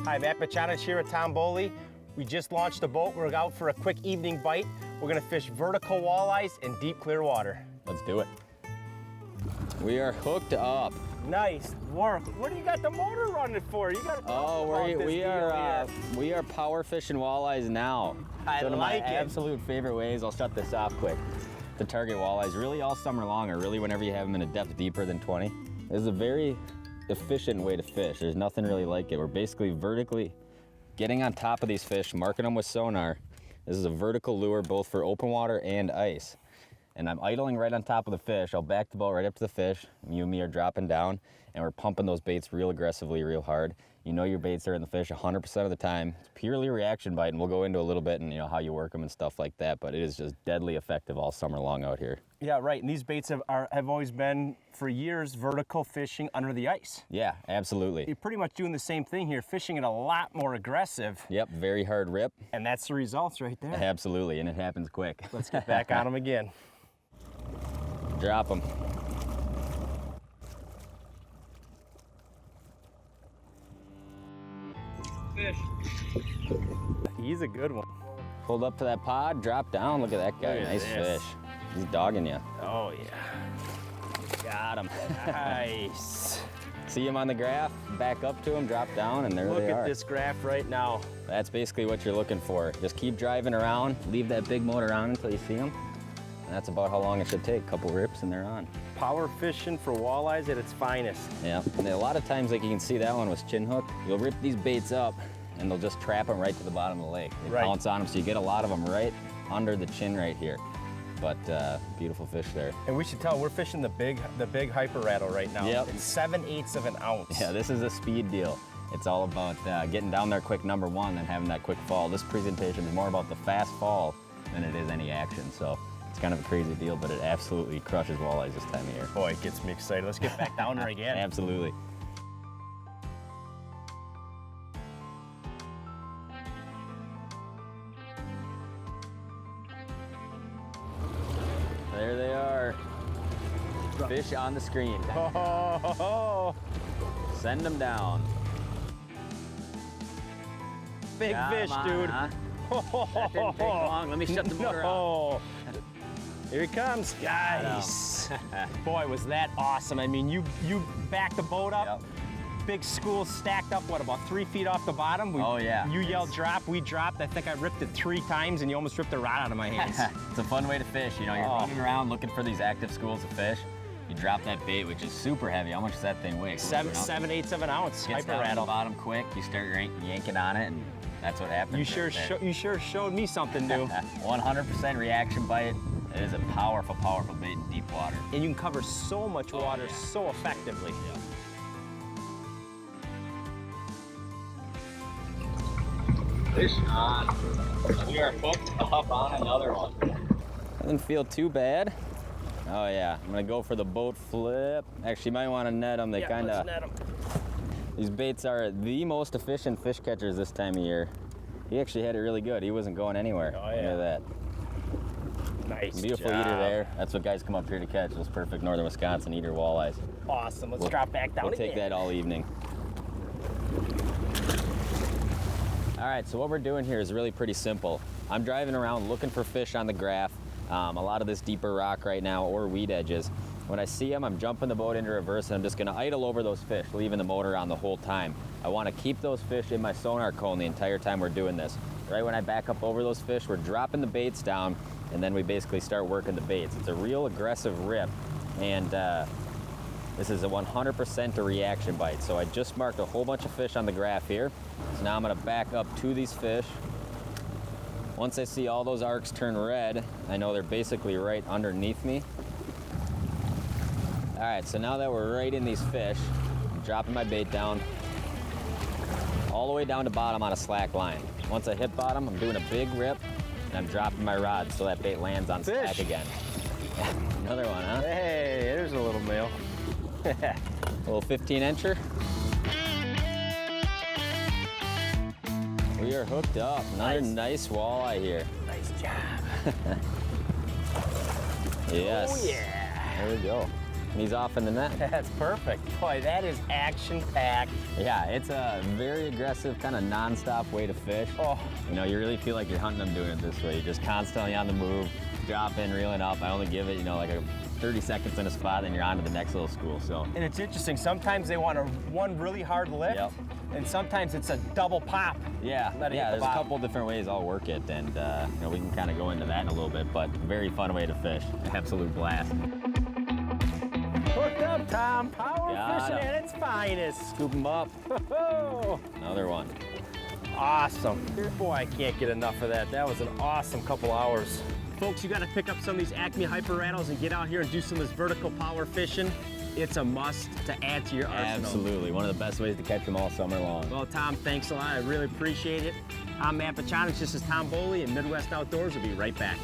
Hi, Matt Bachanovich here at Tom Boley. We just launched a boat. We're out for a quick evening bite. We're gonna fish vertical walleyes in deep, clear water. Let's do it. We are hooked up. Nice work. What do you got the motor running for? You got. We are power fishing walleyes now. I One of like my it. absolute favorite ways. I'll shut this off quick. To target walleyes really all summer long, or really whenever you have them in a depth deeper than 20. This is a very efficient way to fish. There's nothing really like it. We're basically vertically getting on top of these fish, marking them with sonar. This is a vertical lure both for open water and ice. And I'm idling right on top of the fish. I'll back the boat right up to the fish. You and me are dropping down, and we're pumping those baits real aggressively, real hard. You know your baits are in the fish 100% of the time. It's purely reaction bite, and we'll go into a little bit and how you work them and stuff like that, but it is just deadly effective all summer long out here. Yeah, right. And these baits have always been, for years, vertical fishing under the ice. Yeah, absolutely. You're pretty much doing the same thing here, fishing it a lot more aggressive. Yep, very hard rip. And that's the results right there. Absolutely, and it happens quick. Let's get back on them again. Drop them. Fish. He's a good one. Pulled up to that pod, drop down. Look at that guy. Look at Nice this. fish. He's dogging you. Oh, yeah. Got him. Nice. See him on the graph, back up to him, drop down, and there Look they are. at this graph right now. That's basically what you're looking for. Just keep driving around, leave that big motor on until you see them. And that's about how long it should take. A couple rips and they're on. Power fishing for walleyes at its finest. Yeah, and a lot of times, like you can see that one was chin hook. You'll rip these baits up and they'll just trap them right to the bottom of the lake. They pounce on them, so you get a lot of them right under the chin right here. But beautiful fish there. And we should tell, we're fishing the big hyper rattle right now. Yep. It's 7/8 of an ounce. Yeah, this is a speed deal. It's all about getting down there quick, number one, and having that quick fall. This presentation is more about the fast fall than it is any action. So it's kind of a crazy deal, but it absolutely crushes walleyes this time of year. Boy, it gets me excited. Let's get back down there again. Absolutely. There they are. Fish on the screen. Oh, Send them down. big Come fish, on, dude. huh? That didn't take long. Let me shut the motor off. No. Here he comes, guys. Boy, was that awesome. I mean, you backed the boat up. Yep. Big school stacked up, what, about 3 feet off the bottom? Oh, yeah. You yelled drop, we dropped. I think I ripped it 3 times and you almost ripped the rod out of my hands. It's a fun way to fish. You're running around looking for these active schools of fish. You drop that bait, which is super heavy. How much does that thing weigh? 7/8 of an ounce. Gets Hyper down to the rattle. bottom quick. You start yanking on it, and that's what happens. You sure showed me something new. 100% reaction bite. It is a powerful, powerful bait in deep water. And you can cover so much water so effectively. Yeah. Fish on. We are hooked up on another one. Doesn't feel too bad. Oh yeah, I'm gonna go for the boat flip. Actually, you might want to net them. They kind let's of. net 'em. These baits are the most efficient fish catchers this time of year. He actually had it really good. He wasn't going anywhere. Oh, Look yeah. at that. Nice Beautiful job. eater there. That's what guys come up here to catch. Those perfect northern Wisconsin eater walleyes. Awesome. Let's drop back down We'll again. take that all evening. All right, so what we're doing here is really pretty simple. I'm driving around looking for fish on the graph. A lot of this deeper rock right now or weed edges. When I see them, I'm jumping the boat into reverse and I'm just gonna idle over those fish, leaving the motor on the whole time. I wanna keep those fish in my sonar cone the entire time we're doing this. Right when I back up over those fish, we're dropping the baits down and then we basically start working the baits. It's a real aggressive rip, and this is a 100% a reaction bite. So I just marked a whole bunch of fish on the graph here. So now I'm gonna back up to these fish. Once I see all those arcs turn red, I know they're basically right underneath me. All right, so now that we're right in these fish, I'm dropping my bait down all the way down to bottom on a slack line. Once I hit bottom, I'm doing a big rip and I'm dropping my rod so that bait lands on slack again. Another one, huh? Hey, there's a little male. A little 15-incher. We are hooked up. Another nice walleye here. Nice job. Yes. Oh, yeah. There we go. and he's off in the net. That's perfect. Boy, that is action-packed. Yeah, it's a very aggressive, kind of non-stop way to fish. Oh. You know, you really feel like you're hunting them doing it this way. You're just constantly on the move, dropping, reeling up. I only give it, you know, like 30 seconds in a spot, then you're on to the next little school. So. And it's interesting, sometimes they want one really hard lift, Yep. and sometimes it's a double pop. Yeah, there's a couple different ways I'll work it, and you know, we can kind of go into that in a little bit, but very fun way to fish. Absolute blast. Hooked up, Tom. Power Got fishing 'em. at its finest. Scoop them up. Oh, Another one. awesome. Boy, I can't get enough of that. That was an awesome couple hours. Folks, you got to pick up some of these Acme Hyper Rattles and get out here and do some of this vertical power fishing. It's a must to add to your arsenal. Absolutely. One of the best ways to catch them all summer long. Well, Tom, thanks a lot. I really appreciate it. I'm Matt Pachanovich. This is Tom Boley, and Midwest Outdoors will be right back.